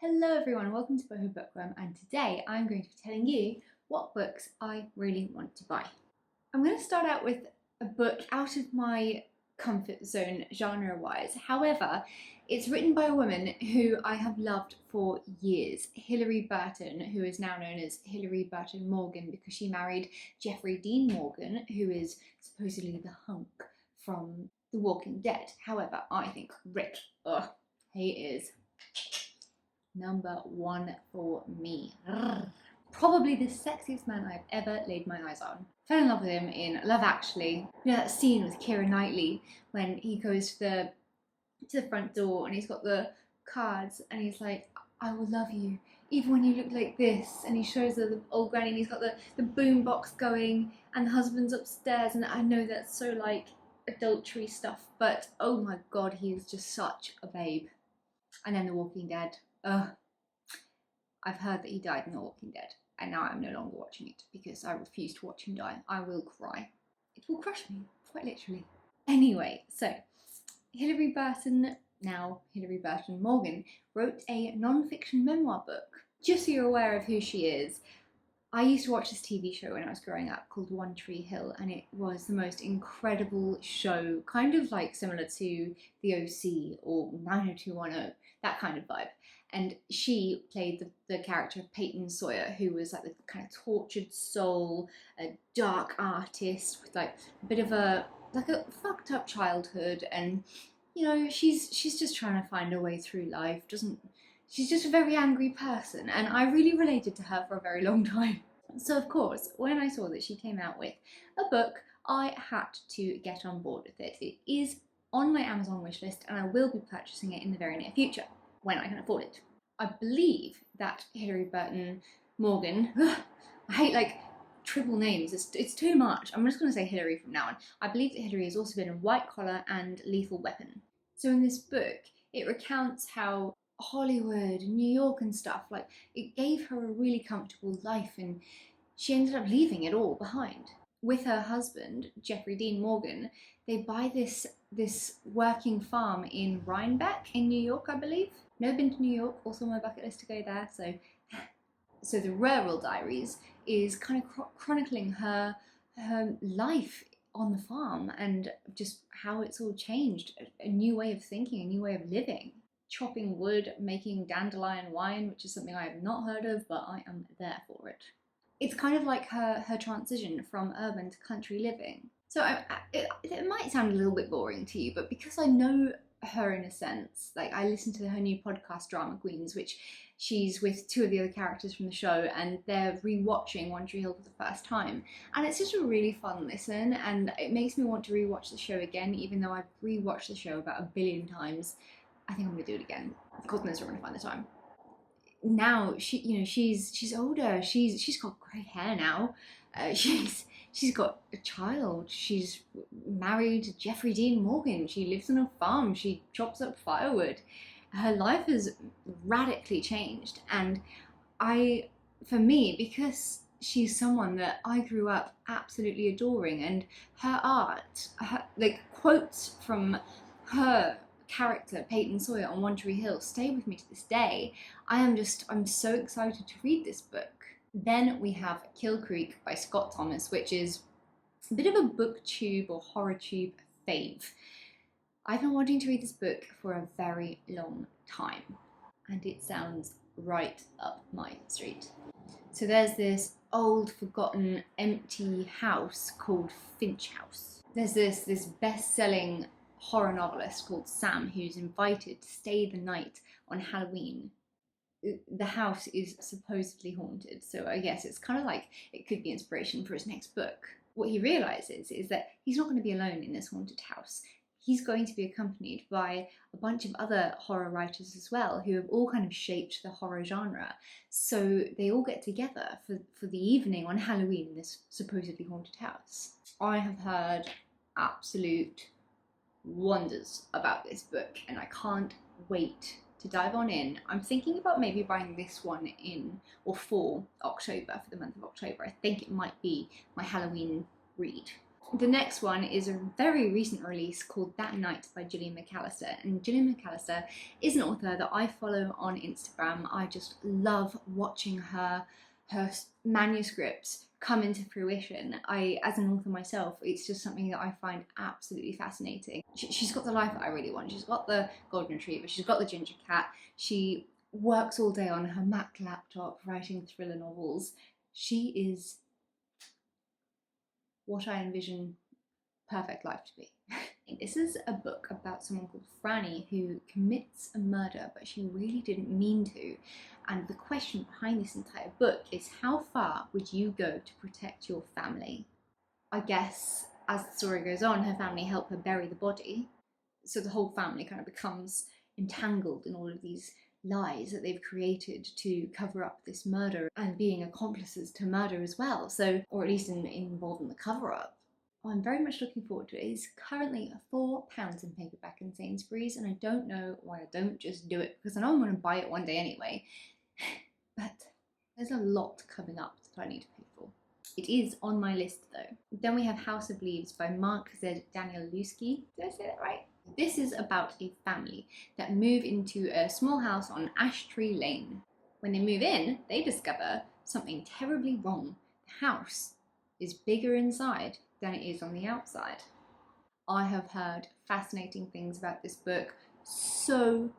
Hello everyone, welcome to Bookworm, and today I'm going to be telling you what books I really want to buy. I'm going to start out with a book out of my comfort zone genre-wise. However, it's written by a woman who I have loved for years, Hilarie Burton, who is now known as Hilarie Burton Morgan because she married Jeffrey Dean Morgan, who is supposedly the hunk from The Walking Dead. However, I think Rick, he is number one for me. Probably the sexiest man I've ever laid my eyes on. Fell in love with him in Love Actually. You know that scene with Keira Knightley when he goes to the front door and he's got the cards and he's like, I will love you even when you look like this, and he shows her the old granny and he's got the boom box going and the husband's upstairs, and I know that's so like adultery stuff, but oh my god, he is just such a babe. And then The Walking Dead. I've heard that he died in The Walking Dead, and now I'm no longer watching it because I refuse to watch him die. I will cry. It will crush me, quite literally. Anyway, so Hilarie Burton, now Hilarie Burton Morgan, wrote a non-fiction memoir book. Just so you're aware of who she is, I used to watch this TV show when I was growing up called One Tree Hill, and it was the most incredible show, kind of like similar to The OC or 90210, that kind of vibe. And she played the character of Peyton Sawyer, who was like the kind of tortured soul, a dark artist with like a bit of a fucked up childhood, and you know, she's just trying to find her way through life. She's just a very angry person, and I really related to her for a very long time. So of course, when I saw that she came out with a book, I had to get on board with it. It is on my Amazon wishlist, and I will be purchasing it in the very near future, when I can afford it. I believe that Hilarie Burton Morgan, I hate like triple names, it's too much. I'm just going to say Hilarie from now on. I believe that Hilarie has also been in White Collar and Lethal Weapon. So in this book, it recounts how Hollywood and New York and stuff, like, it gave her a really comfortable life, and she ended up leaving it all behind. With her husband, Jeffrey Dean Morgan, they buy this working farm in Rhinebeck in New York, I believe. Never been to New York, also on my bucket list to go there, so the Rural Diaries is kind of chronicling her life on the farm and just how it's all changed, a new way of thinking, a new way of living. Chopping wood, making dandelion wine, which is something I have not heard of, but I am there for it. It's kind of like her transition from urban to country living. So it might sound a little bit boring to you, but because I know her in a sense, like I listened to her new podcast, Drama Queens, which she's with two of the other characters from the show, and they're rewatching One Tree Hill for the first time, and it's just a really fun listen, and it makes me want to rewatch the show again, even though I've rewatched the show about 1 billion times. I think I'm gonna do it again. God knows where I'm gonna find the time. Now she's older. She's got grey hair now. She's got a child. She's married to Jeffrey Dean Morgan. She lives on a farm. She chops up firewood. Her life has radically changed, and for me, because she's someone that I grew up absolutely adoring, and her art, like quotes from her character Peyton Sawyer on One Tree Hill stay with me to this day. I'm so excited to read this book. Then we have Kill Creek by Scott Thomas, which is a bit of a booktube or horror tube fave. I've been wanting to read this book for a very long time, and it sounds right up my street. So there's this old, forgotten, empty house called Finch House. There's this best-selling horror novelist called Sam who's invited to stay the night on Halloween. The house is supposedly haunted, so I guess it's kind of like it could be inspiration for his next book. What he realizes is that he's not going to be alone in this haunted house. He's going to be accompanied by a bunch of other horror writers as well, who have all kind of shaped the horror genre. So they all get together for the evening on Halloween in this supposedly haunted house. I have heard absolute wonders about this book, and I can't wait to dive on in. I'm thinking about maybe buying this one for October, for the month of October. I think it might be my Halloween read. The next one is a very recent release called That Night by Gillian McAllister. And Gillian McAllister is an author that I follow on Instagram. I just love watching her manuscripts come into fruition. As an author myself, it's just something that I find absolutely fascinating. She's got the life that I really want. She's got the golden retriever, she's got the ginger cat, she works all day on her Mac laptop writing thriller novels. She is what I envision perfect life to be. This is a book about someone called Franny who commits a murder, but she really didn't mean to. And the question behind this entire book is, how far would you go to protect your family? I guess as the story goes on, her family help her bury the body. So the whole family kind of becomes entangled in all of these lies that they've created to cover up this murder, and being accomplices to murder as well. So, or at least involved in the cover up. I'm very much looking forward to it. It's currently £4 in paperback in Sainsbury's, and I don't know why I don't just do it, because I know I'm going to buy it one day anyway. But there's a lot coming up that I need to pay for. It is on my list though. Then we have House of Leaves by Mark Z. Danielewski. Did I say that right? This is about a family that move into a small house on Ash Tree Lane. When they move in, they discover something terribly wrong. The house is bigger inside than it is on the outside. I have heard fascinating things about this book. So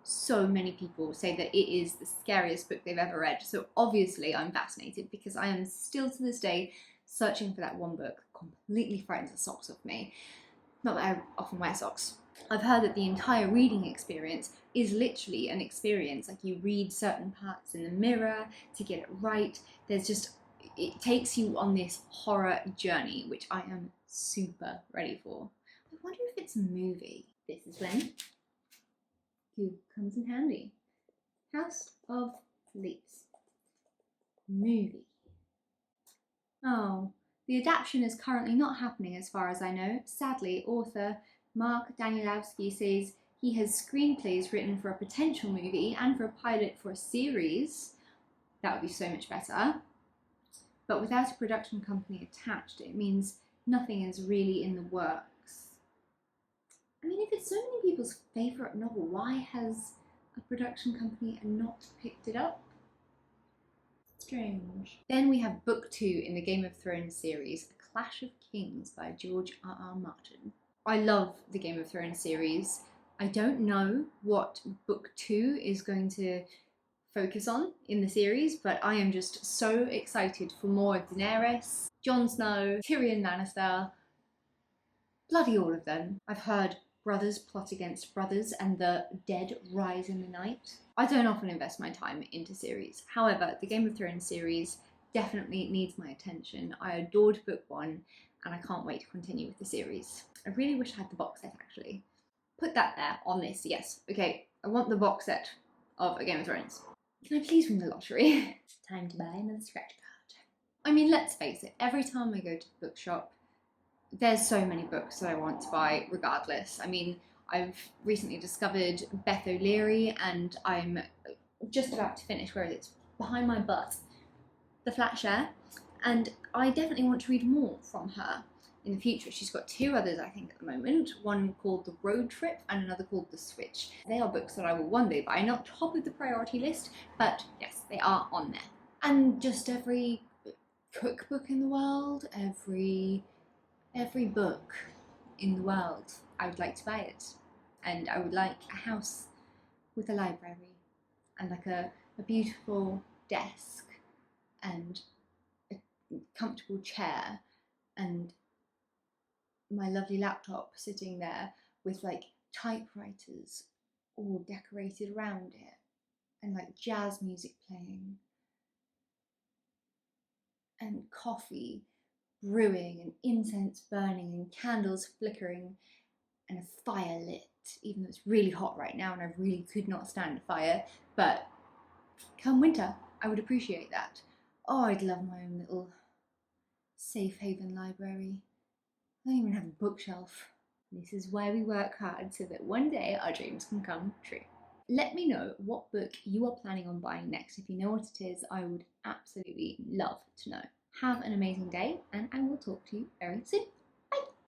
many people say that it is the scariest book they've ever read. So obviously I'm fascinated, because I am still to this day searching for that one book that completely frightens the socks off me. Not that I often wear socks. I've heard that the entire reading experience is literally an experience. Like, you read certain parts in the mirror to get it right. It takes you on this horror journey, which I am super ready for. I wonder if it's a movie. This is when Google comes in handy. House of Leaves. Movie. Oh, the adaptation is currently not happening as far as I know. Sadly, author Mark Danielewski says he has screenplays written for a potential movie and for a pilot for a series. That would be so much better. But without a production company attached, it means nothing is really in the works. I mean, if it's so many people's favourite novel, why has a production company not picked it up? Strange. Then we have book 2 in the Game of Thrones series, A Clash of Kings by George R.R. Martin. I love the Game of Thrones series. I don't know what book 2 is going to focus on in the series, but I am just so excited for more of Daenerys, Jon Snow, Tyrion Lannister, bloody all of them. I've heard brothers plot against brothers and the dead rise in the night. I don't often invest my time into series. However, the Game of Thrones series definitely needs my attention. I adored book 1 and I can't wait to continue with the series. I really wish I had the box set actually. Put that there on this, yes. Okay, I want the box set of A Game of Thrones. Can I please win the lottery? Time to buy another scratch card. I mean, let's face it, every time I go to the bookshop, there's so many books that I want to buy regardless. I mean, I've recently discovered Beth O'Leary and I'm just about to finish, where it's behind my butt, The Flat Share, and I definitely want to read more from her in the future. She's got 2 others, I think, at the moment, one called The Road Trip and another called The Switch. They are books that I will one day buy, not top of the priority list, but yes, they are on there. And just every cookbook in the world, every book in the world, I would like to buy it. And I would like a house with a library and like a beautiful desk and a comfortable chair and my lovely laptop sitting there with like typewriters all decorated around it and like jazz music playing and coffee brewing and incense burning and candles flickering and a fire lit, even though it's really hot right now and I really could not stand a fire, but come winter I would appreciate that. Oh, I'd love my own little safe haven library. I don't even have a bookshelf. This is why we work hard, so that one day our dreams can come true. Let me know what book you are planning on buying next. If you know what it is, I would absolutely love to know. Have an amazing day, and I will talk to you very soon.